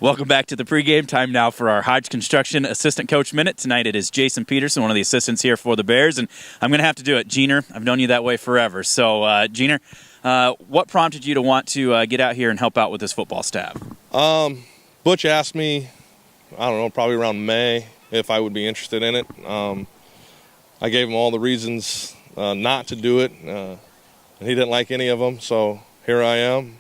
Welcome back to the pregame. Time now for our Hodge Construction Assistant Coach Minute. Tonight it is Jason Pedersen, one of the assistants here for the Bears, and I'm going to have to do it. Jeaner, I've known you that way forever. So, Jeaner, what prompted you to want to get out here and help out with this football staff? Butch asked me, I don't know, probably around May, if I would be interested in it. I gave him all the reasons not to do it, and he didn't like any of them, so here I am,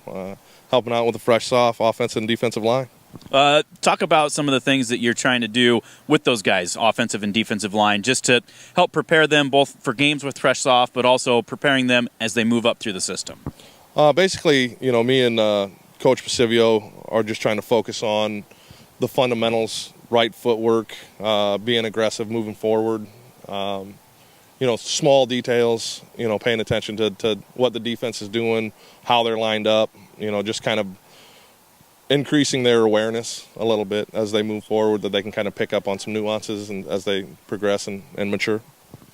helping out with the fresh, soft offensive and defensive line. Talk about some of the things that you're trying to do with those guys, offensive and defensive line, just to help prepare them both for games with fresh soft, but also preparing them as they move up through the system. Basically, me and Coach Pasivio are just trying to focus on the fundamentals, right footwork, being aggressive, moving forward. Small details, paying attention to what the defense is doing, how they're lined up, just kind of increasing their awareness a little bit as they move forward, that they can kind of pick up on some nuances and as they progress and mature.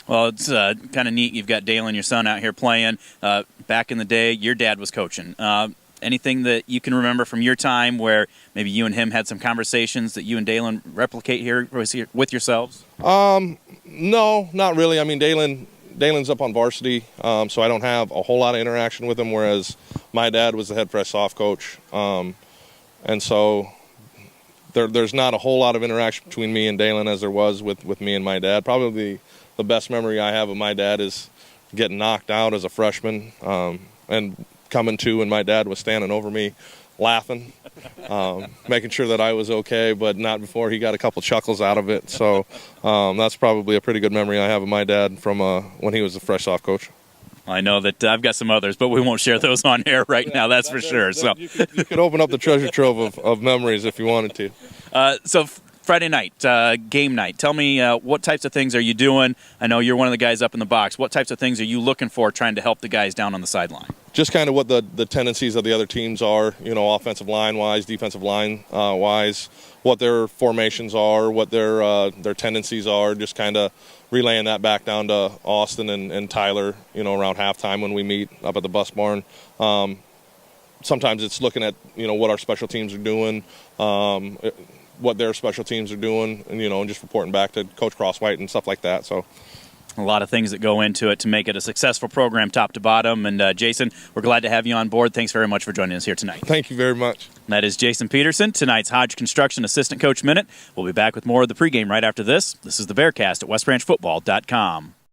Well, it's kind of neat. You've got Dalen, your son, out here playing. Back in the day, your dad was coaching. Anything that you can remember from your time where maybe you and him had some conversations that you and Dalen replicate here with yourselves? No, not really. I mean, Dalen's up on varsity, so I don't have a whole lot of interaction with him, whereas my dad was the head fresh soft coach. And so there's not a whole lot of interaction between me and Dalen as there was with me and my dad. Probably the best memory I have of my dad is getting knocked out as a freshman and coming to, and my dad was standing over me laughing, making sure that I was okay, but not before he got a couple chuckles out of it. So that's probably a pretty good memory I have of my dad from when he was a fresh soft coach. I know that I've got some others, but we won't share those on air right now, that's for sure. So you could open up the treasure trove of memories if you wanted to. So Friday night, game night. Tell me what types of things are you doing? I know you're one of the guys up in the box. What types of things are you looking for trying to help the guys down on the sideline? Just kind of what the tendencies of the other teams are, offensive line-wise, defensive line-wise, what their formations are, what their tendencies are, just kind of relaying that back down to Austin and Tyler, around halftime when we meet up at the bus barn. Sometimes it's looking at, what our special teams are doing, what their special teams are doing, and just reporting back to Coach Crosswhite and stuff like that. So a lot of things that go into it to make it a successful program top to bottom. And Jason, we're glad to have you on board. Thanks very much for joining us here tonight. Thank you very much. That is Jason Pedersen, tonight's Hodge Construction Assistant Coach Minute. We'll be back with more of the pregame right after this. This is the Bearcast at westbranchfootball.com.